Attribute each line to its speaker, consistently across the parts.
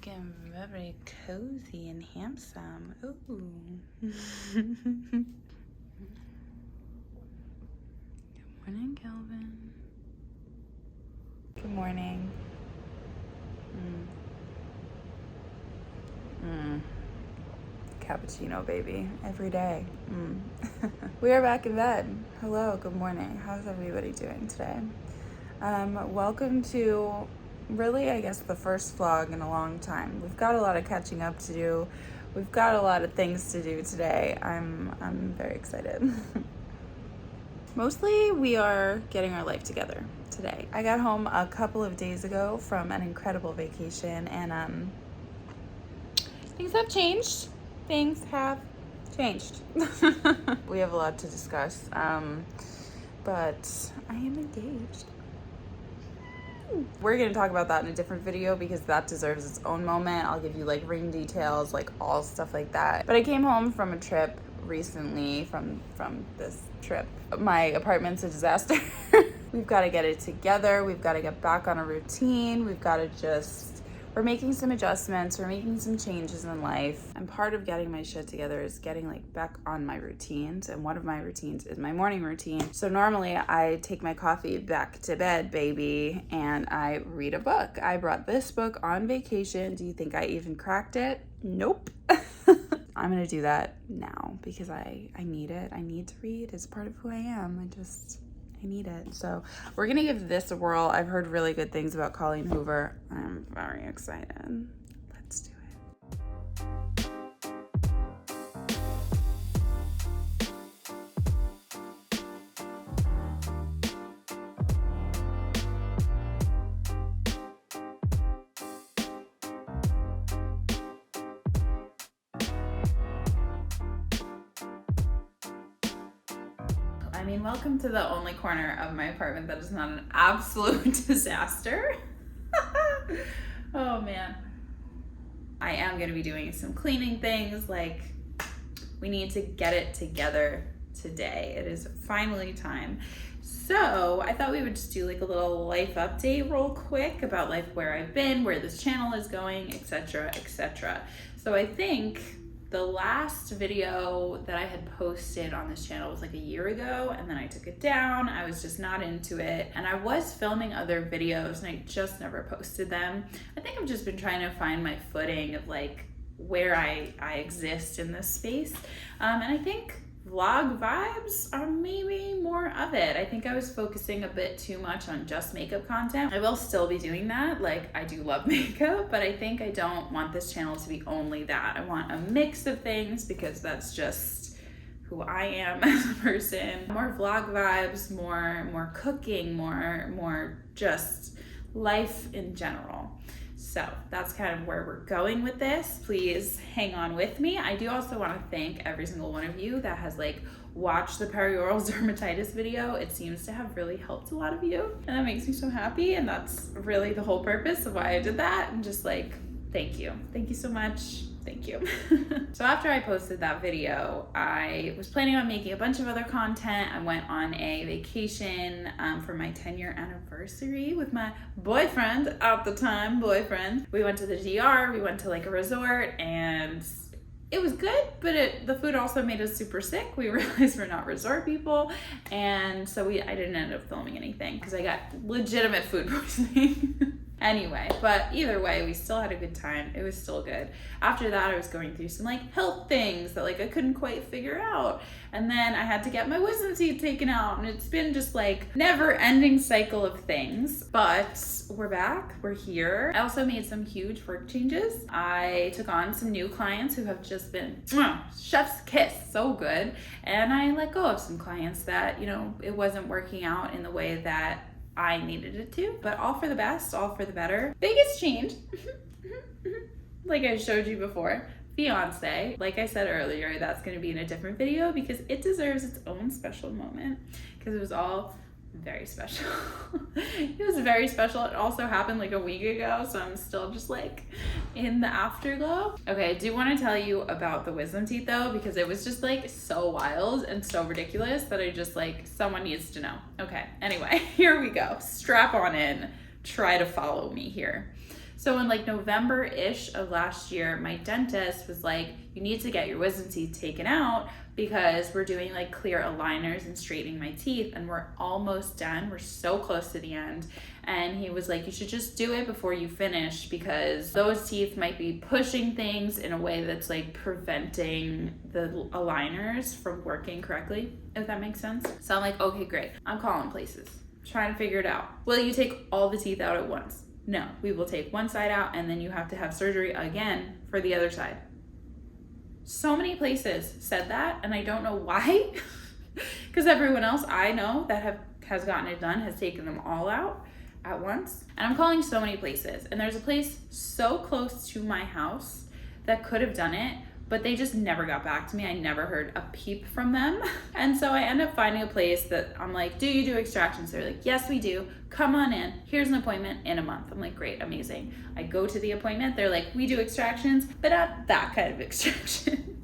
Speaker 1: looking very cozy and handsome. Ooh. Good morning, Kelvin. Good morning. Cappuccino, baby. Every day. We are back in bed. Hello, good morning. How's everybody doing today? Welcome to really, I guess, the first vlog in a long time. We've got a lot of catching up to do. We've got a lot of things to do today. I'm very excited. Mostly we are getting our life together today. I got home a couple of days ago from an incredible vacation, and things have changed. Things have changed. We have a lot to discuss, but I am engaged. We're gonna talk about that in a different video because that deserves its own moment. I'll give you like ring details, like all stuff like that. But I came home from a trip recently from this trip. My apartment's a disaster. We've got to get it together. We've got to get back on a routine. We've got to we're making some adjustments. We're making some changes in life. And part of getting my shit together is getting like back on my routines. And one of my routines is my morning routine. So normally I take my coffee back to bed, baby, and I read a book. I brought this book on vacation. Do you think I even cracked it? Nope. I'm gonna do that now because I need it. I need to read. It's part of who I am. I need it. So we're gonna give this a whirl. I've heard really good things about Colleen Hoover. I'm very excited. Let's do it. I mean, welcome to the only corner of my apartment that is not an absolute disaster. Oh man. I am gonna be doing some cleaning things, like we need to get it together today. It is finally time. So I thought we would just do like a little life update real quick about like where I've been, where this channel is going, etc., etc. So I think the last video that I had posted on this channel was like a year ago, and then I took it down. I was just not into it, and I was filming other videos and I just never posted them. I think I've just been trying to find my footing of like where I exist in this space, and I think vlog vibes are maybe more of it. I think I was focusing a bit too much on just makeup content. I will still be doing that. Like, I do love makeup, but I think I don't want this channel to be only that. I want a mix of things because that's just who I am as a person. More vlog vibes, more cooking, more just life in general. So that's kind of where we're going with this. Please hang on with me. I do also want to thank every single one of you that has like watched the perioral dermatitis video. It seems to have really helped a lot of you, and that makes me so happy. And that's really the whole purpose of why I did that. And just like, thank you. Thank you so much. Thank you. So after I posted that video, I was planning on making a bunch of other content. I went on a vacation for my 10-year anniversary with my boyfriend at the time, We went to the DR, we went to like a resort, and it was good, but the food also made us super sick. We realized we're not resort people, and so I didn't end up filming anything because I got legitimate food poisoning. Anyway, but either way, we still had a good time. It was still good. After that, I was going through some like health things that like I couldn't quite figure out. And then I had to get my wisdom teeth taken out, and it's been just like never ending cycle of things. But we're back, we're here. I also made some huge work changes. I took on some new clients who have just been chef's kiss, so good. And I let go of some clients that, you know, it wasn't working out in the way that I needed it to, but all for the best, all for the better. Biggest change, like I showed you before, fiance. Like I said earlier, that's gonna be in a different video because it deserves its own special moment because it was all very special. It was very special. It also happened like a week ago, so I'm still just like in the afterglow. Okay, I do want to tell you about the wisdom teeth though, because it was just like so wild and so ridiculous that I just like, someone needs to know. Okay, anyway, here we go. Strap on in. Try to follow me here. So in like November-ish of last year, my dentist was like, you need to get your wisdom teeth taken out because we're doing like clear aligners and straightening my teeth and we're almost done. We're so close to the end. And he was like, you should just do it before you finish because those teeth might be pushing things in a way that's like preventing the aligners from working correctly, if that makes sense. So I'm like, okay, great. I'm calling places, trying to figure it out. Will you take all the teeth out at once? No, we will take one side out and then you have to have surgery again for the other side. So many places said that and I don't know why, because everyone else I know that has gotten it done has taken them all out at once. And I'm calling so many places and there's a place so close to my house that could have done it, but they just never got back to me. I never heard a peep from them. And so I end up finding a place that I'm like, do you do extractions? They're like, yes, we do. Come on in. Here's an appointment in a month. I'm like, great, amazing. I go to the appointment. They're like, we do extractions, but not that kind of extraction.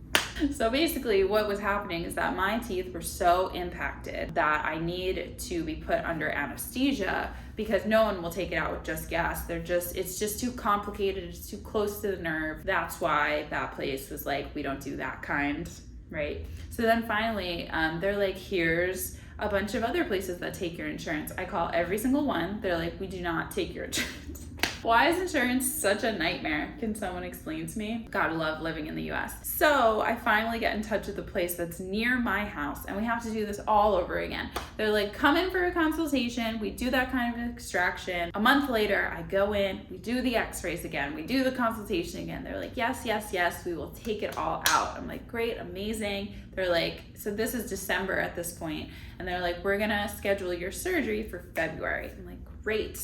Speaker 1: So basically what was happening is that my teeth were so impacted that I need to be put under anesthesia because no one will take it out with just gas. It's just too complicated. It's too close to the nerve. That's why that place was like, we don't do that kind, right? So then finally, they're like, here's a bunch of other places that take your insurance. I call every single one. They're like, we do not take your insurance. Why is insurance such a nightmare? Can someone explain to me? Gotta love living in the US. So I finally get in touch with the place that's near my house and we have to do this all over again. They're like, come in for a consultation. We do that kind of extraction. A month later, I go in, we do the x-rays again. We do the consultation again. They're like, yes, yes, yes, we will take it all out. I'm like, great, amazing. They're like, so this is December at this point, and they're like, we're gonna schedule your surgery for February. I'm like, great.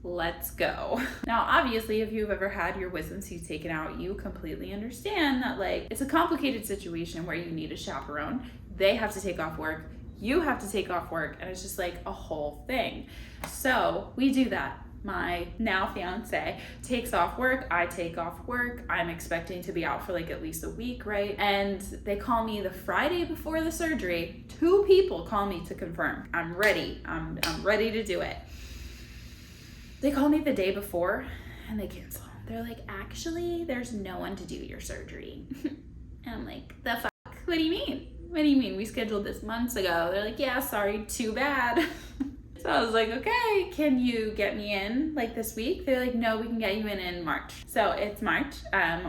Speaker 1: Let's go. Now, obviously, if you've ever had your wisdom teeth taken out, you completely understand that like it's a complicated situation where you need a chaperone. They have to take off work, you have to take off work, and it's just like a whole thing. So we do that. My now fiance takes off work, I take off work. I'm expecting to be out for like at least a week, right? And they call me the Friday before the surgery. 2 people call me to confirm. I'm ready. I'm ready to do it. They call me the day before and they cancel. They're like, actually, there's no one to do your surgery. And I'm like, the fuck? What do you mean? What do you mean? We scheduled this months ago. They're like, yeah, sorry, too bad. So I was like, okay, can you get me in like this week? They're like, no, we can get you in March. So it's March.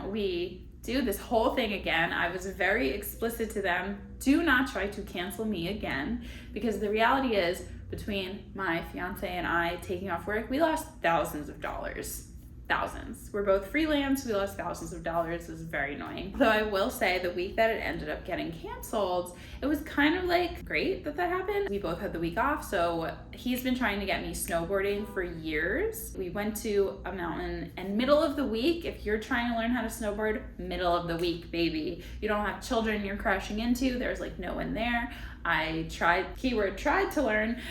Speaker 1: We do this whole thing again. I was very explicit to them. Do not try to cancel me again, because the reality is, between my fiance and I taking off work, we lost thousands of dollars. Thousands. We're both freelance, we lost thousands of dollars. It was very annoying. Though I will say the week that it ended up getting canceled, it was kind of like great that happened. We both had the week off, so he's been trying to get me snowboarding for years. We went to a mountain and middle of the week, if you're trying to learn how to snowboard, middle of the week, baby. You don't have children you're crashing into, there's like no one there. I tried to learn.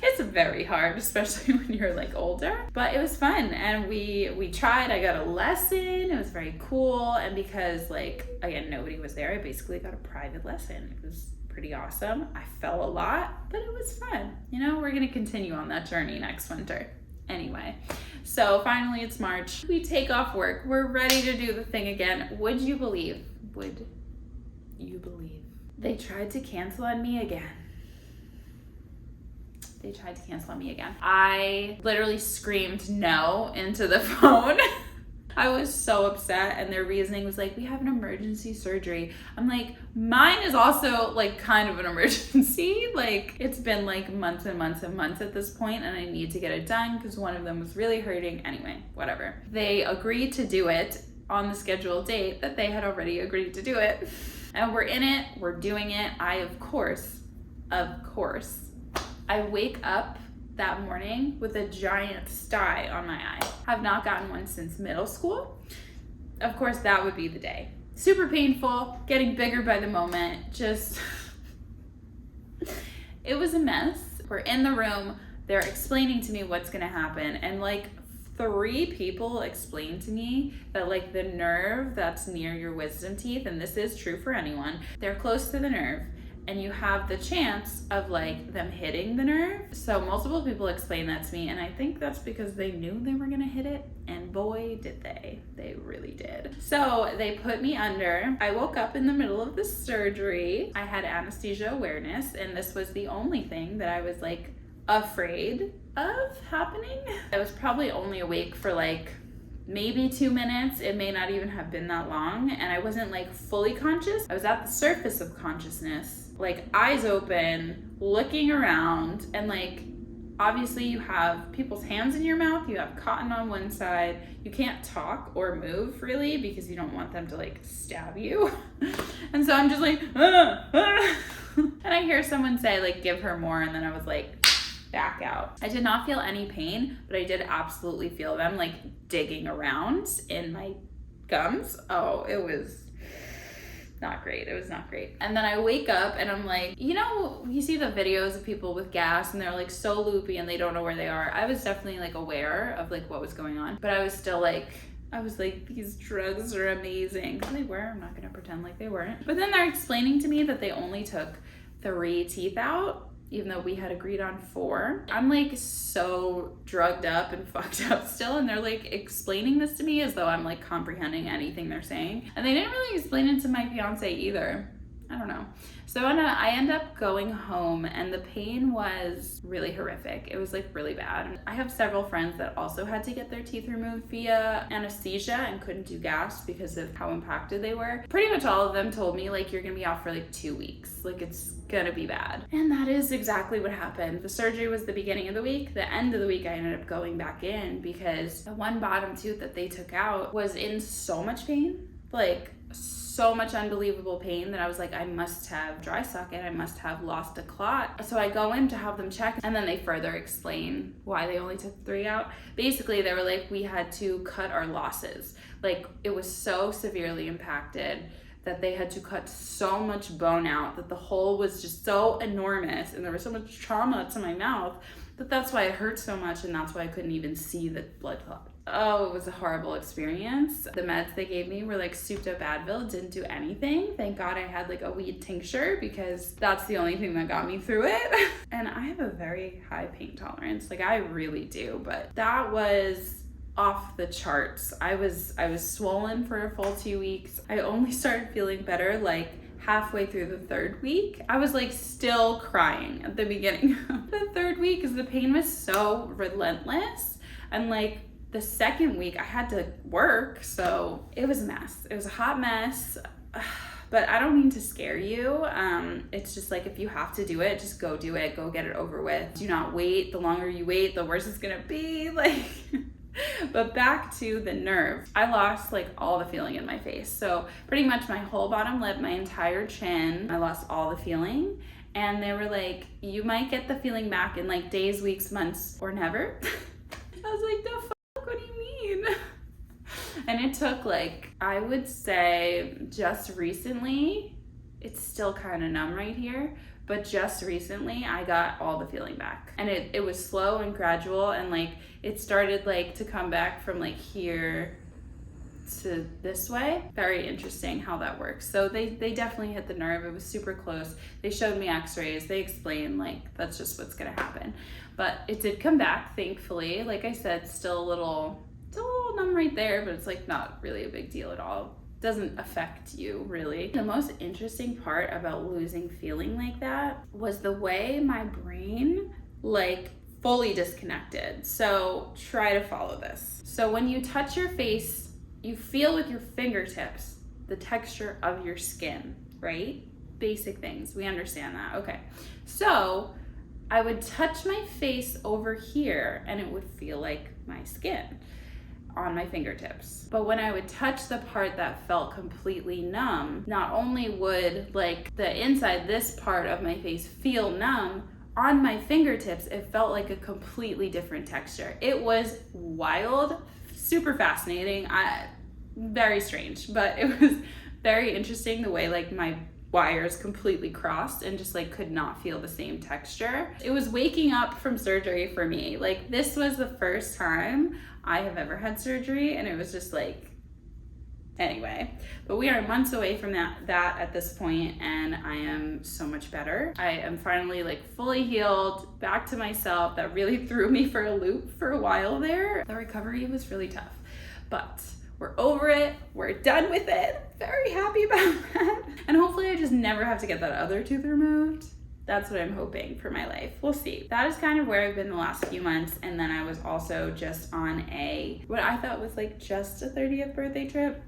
Speaker 1: It's very hard, especially when you're like older, but it was fun. And we tried, I got a lesson. It was very cool. And because like, again, nobody was there, I basically got a private lesson. It was pretty awesome. I fell a lot, but it was fun. You know, we're gonna continue on that journey next winter. Anyway, so finally it's March. We take off work. We're ready to do the thing again. Would you believe? They tried to cancel on me again. I literally screamed no into the phone. I was so upset, and their reasoning was like, we have an emergency surgery. I'm like, mine is also like kind of an emergency. Like it's been like months and months and months at this point, and I need to get it done because one of them was really hurting. Anyway, whatever. They agreed to do it on the scheduled date that they had already agreed to do it. And we're in it, we're doing it. I, of course, I wake up that morning with a giant sty on my eye. I've not gotten one since middle school. Of course, that would be the day. Super painful, getting bigger by the moment, just, it was a mess. We're in the room, they're explaining to me what's gonna happen, and like 3 people explained to me that like the nerve that's near your wisdom teeth, and this is true for anyone, they're close to the nerve, and you have the chance of like them hitting the nerve. So multiple people explained that to me, and I think that's because they knew they were gonna hit it, and boy did they really did. So they put me under. I woke up in the middle of the surgery. I had anesthesia awareness, and this was the only thing that I was like afraid of happening. I was probably only awake for like maybe 2 minutes. It may not even have been that long, and I wasn't like fully conscious. I was at the surface of consciousness, like eyes open, looking around, and like obviously you have people's hands in your mouth, you have cotton on one side, you can't talk or move really because you don't want them to like stab you. And so I'm just like, and I hear someone say like, give her more, and then I was like, back out. I did not feel any pain, but I did absolutely feel them like digging around in my gums. Oh, it was not great. It was not great. And then I wake up and I'm like, you know, you see the videos of people with gas and they're like so loopy and they don't know where they are. I was definitely like aware of like what was going on, but I was still like, these drugs are amazing. They were, I'm not gonna pretend like they weren't. But then they're explaining to me that they only took 3 teeth out, even though we had agreed on 4. I'm like so drugged up and fucked up still, and they're like explaining this to me as though I'm like comprehending anything they're saying. And they didn't really explain it to my fiance either. I don't know. So I end up going home, and the pain was really horrific. It was like really bad. I have several friends that also had to get their teeth removed via anesthesia and couldn't do gas because of how impacted they were. Pretty much all of them told me like, you're gonna be off for like 2 weeks. Like it's gonna be bad. And that is exactly what happened. The surgery was the beginning of the week. The end of the week I ended up going back in because the one bottom tooth that they took out was in so much pain, like so much unbelievable pain, that I was like, I must have dry socket, I must have lost a clot. So I go in to have them checked, and then they further explain why they only took 3 out. Basically they were like, we had to cut our losses. Like it was so severely impacted that they had to cut so much bone out, that the hole was just so enormous and there was so much trauma to my mouth that's why it hurt so much, and that's why I couldn't even see the blood clot. Oh, it was a horrible experience. The meds they gave me were like souped up Advil, didn't do anything. Thank God I had like a weed tincture because that's the only thing that got me through it. And I have a very high pain tolerance, like I really do, but that was off the charts. I was swollen for a full 2 weeks. I only started feeling better like halfway through the 3rd week. I was like still crying at the beginning of the 3rd week because the pain was so relentless. And like the 2nd week I had to work, so it was a mess. It was a hot mess. But I don't mean to scare you. It's just like, if you have to do it, just go do it. Go get it over with. Do not wait. The longer you wait, the worse it's gonna be. Like, but back to the nerve. I lost like all the feeling in my face. So pretty much my whole bottom lip, my entire chin, I lost all the feeling. And they were like, you might get the feeling back in like days, weeks, months, or never. I was like, the fuck, what do you mean? And it took like, I would say just recently, it's still kind of numb right here, but just recently I got all the feeling back. And it was slow and gradual, and like it started like to come back from like here to this way. Very interesting how that works. So they definitely hit the nerve. It was super close. They showed me x-rays. They explained like that's just what's gonna happen. But it did come back, thankfully. Like I said, still a little numb right there, but it's like not really a big deal at all. Doesn't affect you really. The most interesting part about losing feeling like that was the way my brain like fully disconnected. So try to follow this. So when you touch your face, you feel with your fingertips the texture of your skin, right? Basic things, we understand that, okay. So I would touch my face over here and it would feel like my skin on my fingertips. But when I would touch the part that felt completely numb, not only would like the inside, this part of my face feel numb, on my fingertips, it felt like a completely different texture. It was wild, super fascinating, very strange, but it was very interesting the way like my wires completely crossed and just like could not feel the same texture. It was waking up from surgery for me. Like this was the first time I have ever had surgery, and it was just like Anyway, but we are months away from that at this point, and I am so much better. I am finally like fully healed, back to myself. That really threw me for a loop for a while there. The recovery was really tough, but we're over it. We're done with it. Very happy about that. And hopefully I just never have to get that other tooth removed. That's what I'm hoping for my life. We'll see. That is kind of where I've been the last few months. And then I was also just on what I thought was like just a 30th birthday trip.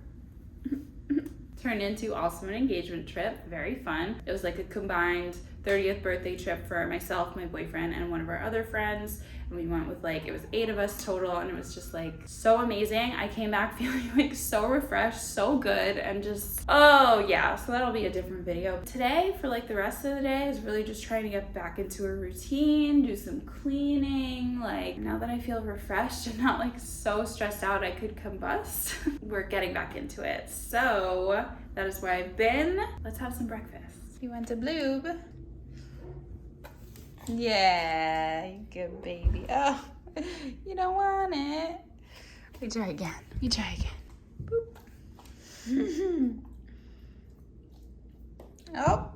Speaker 1: Turned into also an engagement trip. Very fun. It was like a combined 30th birthday trip for myself, my boyfriend, and one of our other friends. And we went with like, it was 8 of us total, and it was just like so amazing. I came back feeling like so refreshed, so good, and just, oh yeah, so that'll be a different video. Today, for like the rest of the day, is really just trying to get back into a routine, do some cleaning. Like now that I feel refreshed and not like so stressed out I could combust, we're getting back into it. So that is where I've been. Let's have some breakfast. You went to Bloob. Yeah, you good baby. Oh, you don't want it. We try again. Boop. Oh.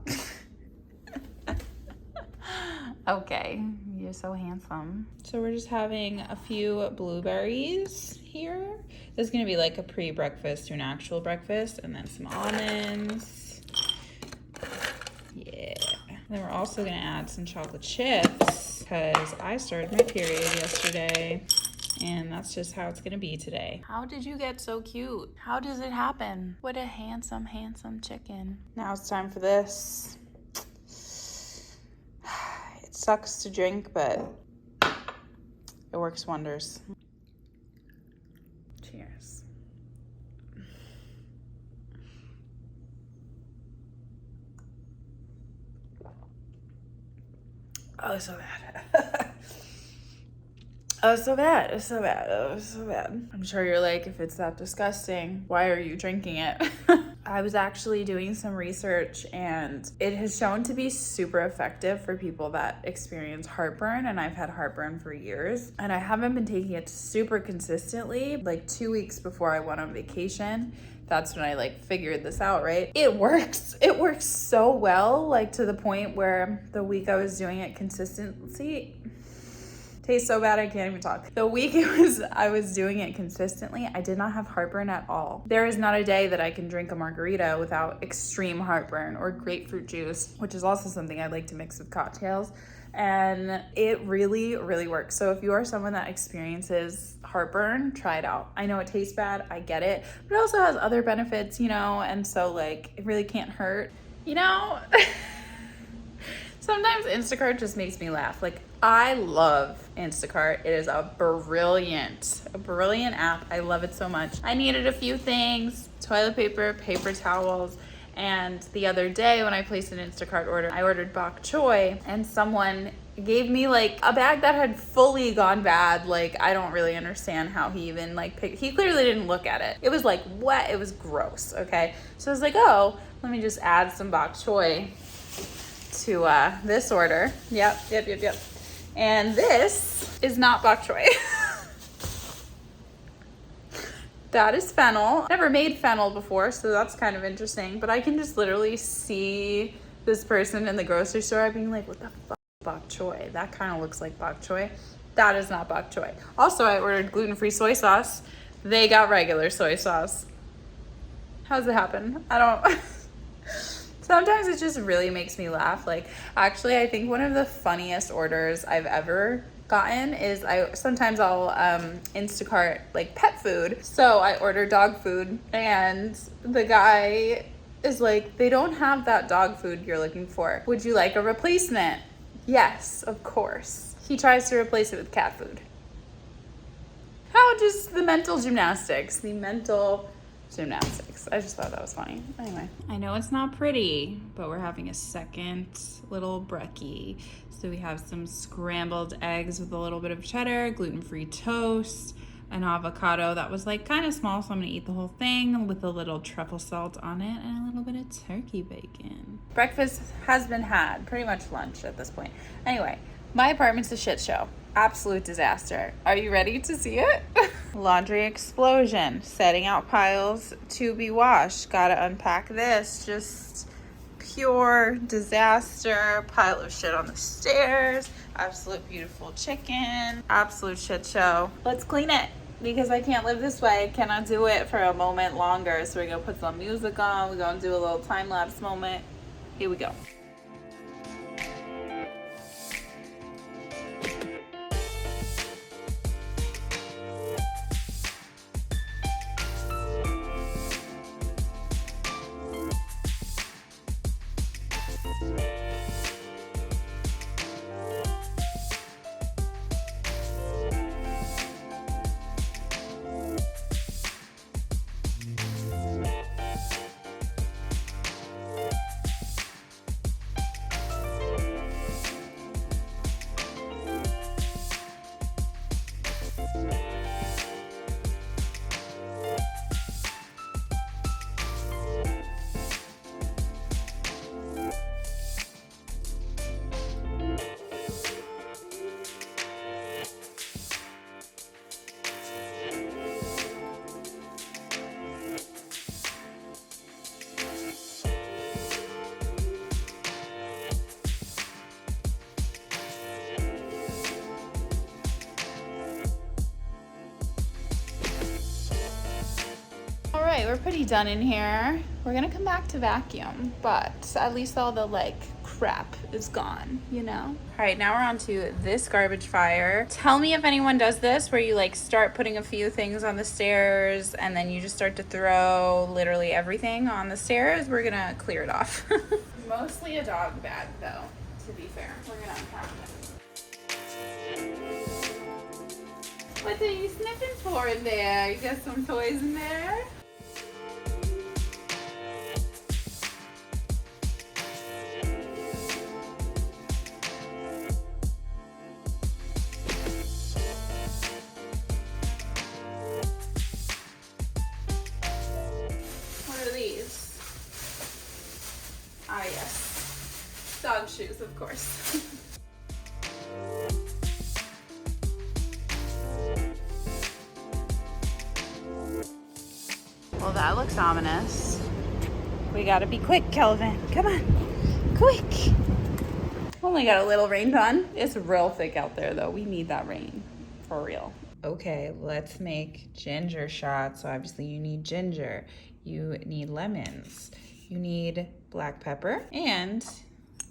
Speaker 1: Okay, you're so handsome. So we're just having a few blueberries here. This is gonna be like a pre-breakfast to an actual breakfast, and then some almonds. Yeah. Then we're also gonna add some chocolate chips because I started my period yesterday, and that's just how it's gonna be today. How did you get so cute? How does it happen? What a handsome, handsome chicken. Now it's time for this. It sucks to drink, but it works wonders. Cheers. Oh, so bad. Oh, so bad. It's so bad. Oh, it's so bad. I'm sure you're like, if it's that disgusting, why are you drinking it? I was actually doing some research, and it has shown to be super effective for people that experience heartburn, and I've had heartburn for years, and I haven't been taking it super consistently. Like 2 weeks before I went on vacation, that's when I like figured this out, right? It works so well, like to the point where the week I was doing it consistently, tastes so bad I can't even talk. The week I was doing it consistently, I did not have heartburn at all. There is not a day that I can drink a margarita without extreme heartburn, or grapefruit juice, which is also something I like to mix with cocktails. And it really, really works. So if you are someone that experiences heartburn, try it out. I know it tastes bad, I get it, but it also has other benefits, you know, and so like it really can't hurt. You know, sometimes Instacart just makes me laugh. Like I love Instacart. It is a brilliant app. I love it so much. I needed a few things: toilet paper, paper towels. And the other day when I placed an Instacart order, I ordered bok choy, and someone gave me like a bag that had fully gone bad. Like I don't really understand how he even like picked. He clearly didn't look at it. It was like wet. It was gross. Okay, so I was like, oh, let me just add some bok choy to this order. Yep. And this is not bok choy. That is fennel. Never made fennel before, so that's kind of interesting. But I can just literally see this person in the grocery store being like, what the fuck is bok choy? That kind of looks like bok choy. That is not bok choy. Also, I ordered gluten-free soy sauce. They got regular soy sauce. How does it happen? I don't... Sometimes it just really makes me laugh. Like, actually, I think one of the funniest orders I've ever gotten is sometimes I'll Instacart like pet food. So I order dog food, and the guy is like, they don't have that dog food you're looking for. Would you like a replacement? Yes, of course. He tries to replace it with cat food. How just the mental gymnastics. I just thought that was funny. Anyway, I know it's not pretty, but we're having a second little brekkie. So we have some scrambled eggs with a little bit of cheddar, gluten-free toast, an avocado that was like kind of small, so I'm gonna eat the whole thing with a little truffle salt on it and a little bit of turkey bacon. Breakfast has been had, pretty much lunch at this point. Anyway, my apartment's a shit show. Absolute disaster. Are you ready to see it? Laundry explosion. Setting out piles to be washed. Gotta unpack this. Just pure disaster. Pile of shit on the stairs. Absolute beautiful chicken. Absolute shit show. Let's clean it because I can't live this way. Cannot do it for a moment longer. So we're gonna put some music on. We're gonna do a little time lapse moment. Here we go. Alright, we're pretty done in here. We're gonna come back to vacuum, but at least all the like crap is gone, you know? Alright, now we're on to this garbage fire. Tell me if anyone does this where you like start putting a few things on the stairs and then you just start to throw literally everything on the stairs. We're gonna clear it off. Mostly a dog bag though, to be fair. We're gonna unpack it. What are you sniffing for in there? You got some toys in there? What are these? Ah, yes. Dog shoes, of course. Well, that looks ominous. We gotta be quick, Kelvin. Come on, quick. Only got a little rain done. It's real thick out there though. We need that rain, for real. Okay, let's make ginger shots. So obviously you need ginger, you need lemons, you need black pepper, and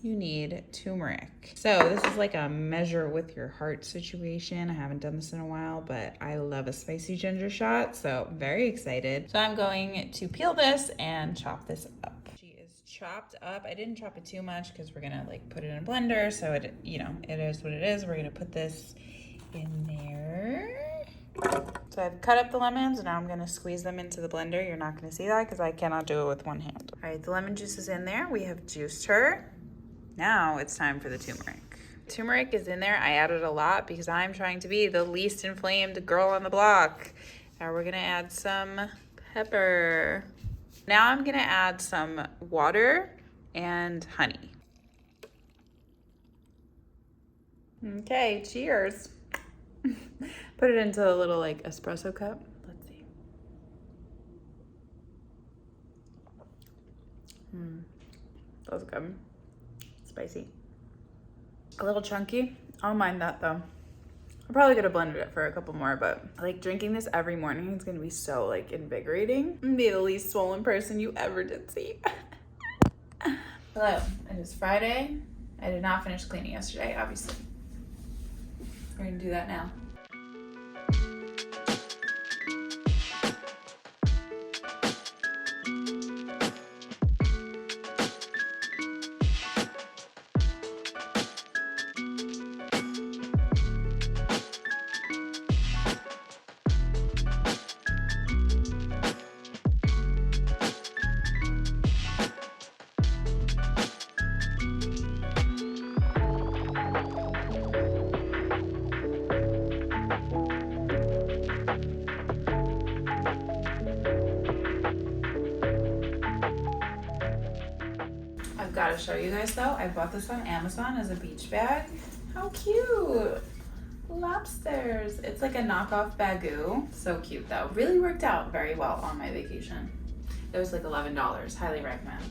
Speaker 1: you need turmeric. So this is like a measure with your heart situation. I haven't done this in a while, but I love a spicy ginger shot, so very excited. So I'm going to peel this and chop this up. She is chopped up. I didn't chop it too much because we're gonna like put it in a blender, so it, you know, it is what it is. We're gonna put this in there. So I've cut up the lemons and now I'm gonna squeeze them into the blender. You're not gonna see that because I cannot do it with one hand. All right, the lemon juice is in there. We have juiced her. Now it's time for the turmeric. Turmeric is in there. I added a lot because I'm trying to be the least inflamed girl on the block. Now we're gonna add some pepper. Now I'm gonna add some water and honey. Okay, cheers. Put it into a little like espresso cup. Let's see. That was good. Spicy. A little chunky. I don't mind that though. I probably could have blended it for a couple more, but like drinking this every morning is gonna be so like invigorating. I'm gonna be the least swollen person you ever did see. Hello, it is Friday. I did not finish cleaning yesterday, obviously. We're gonna do that now. Gotta show you guys though, I bought this on Amazon as a beach bag. How cute! lobsters. It's like a knockoff bagoo. So cute though. Really worked out very well on my vacation. It was like $11. Highly recommend.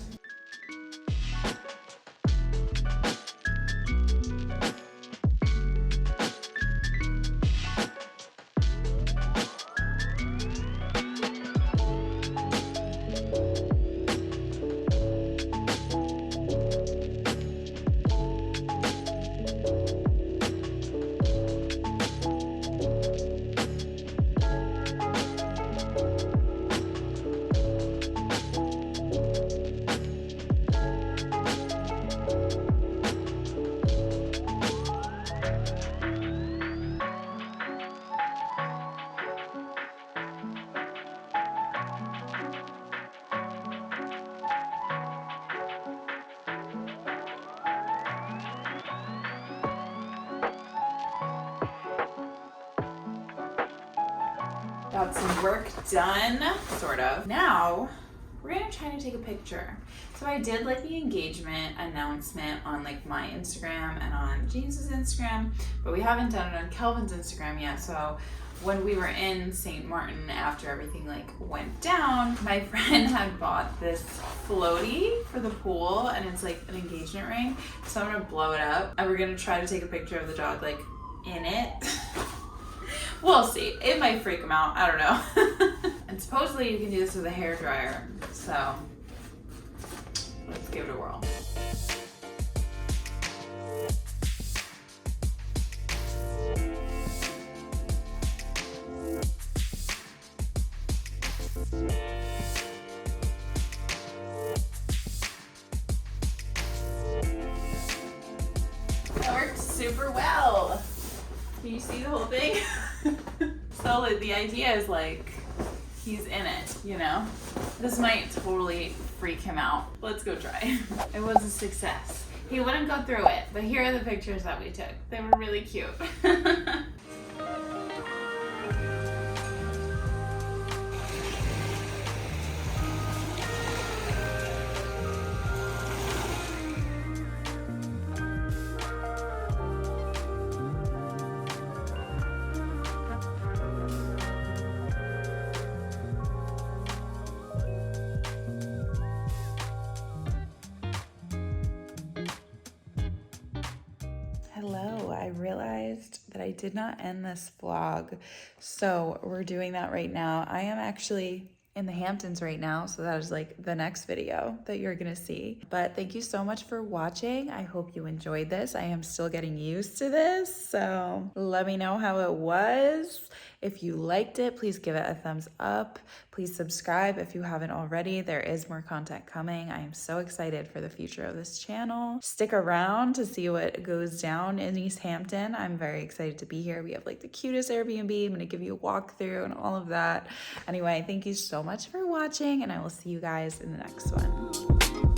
Speaker 1: Got some work done, sort of. Now, we're gonna try to take a picture. So I did like the engagement announcement on like my Instagram and on James's Instagram, but we haven't done it on Kelvin's Instagram yet. So when we were in St. Martin after everything like went down, my friend had bought this floaty for the pool and it's like an engagement ring. So I'm gonna blow it up and we're gonna try to take a picture of the dog like in it. We'll see. It might freak him out. I don't know. And supposedly you can do this with a hairdryer. So let's give it a whirl. That worked super well. Can you see the whole thing? So the idea is like he's in it, you know? This might totally freak him out. Let's go try. It was a success. He wouldn't go through it, but here are the pictures that we took. They were really cute. Hello, I realized that I did not end this vlog, so we're doing that right now. I am actually in the Hamptons right now, so that is like the next video that you're gonna see. But thank you so much for watching. I hope you enjoyed this. I am still getting used to this, so let me know how it was. If you liked it, please give it a thumbs up. Please subscribe if you haven't already. There is more content coming. I am so excited for the future of this channel. Stick around to see what goes down in East Hampton. I'm very excited to be here. We have like the cutest Airbnb. I'm gonna give you a walkthrough and all of that. Anyway, thank you so much for watching and I will see you guys in the next one.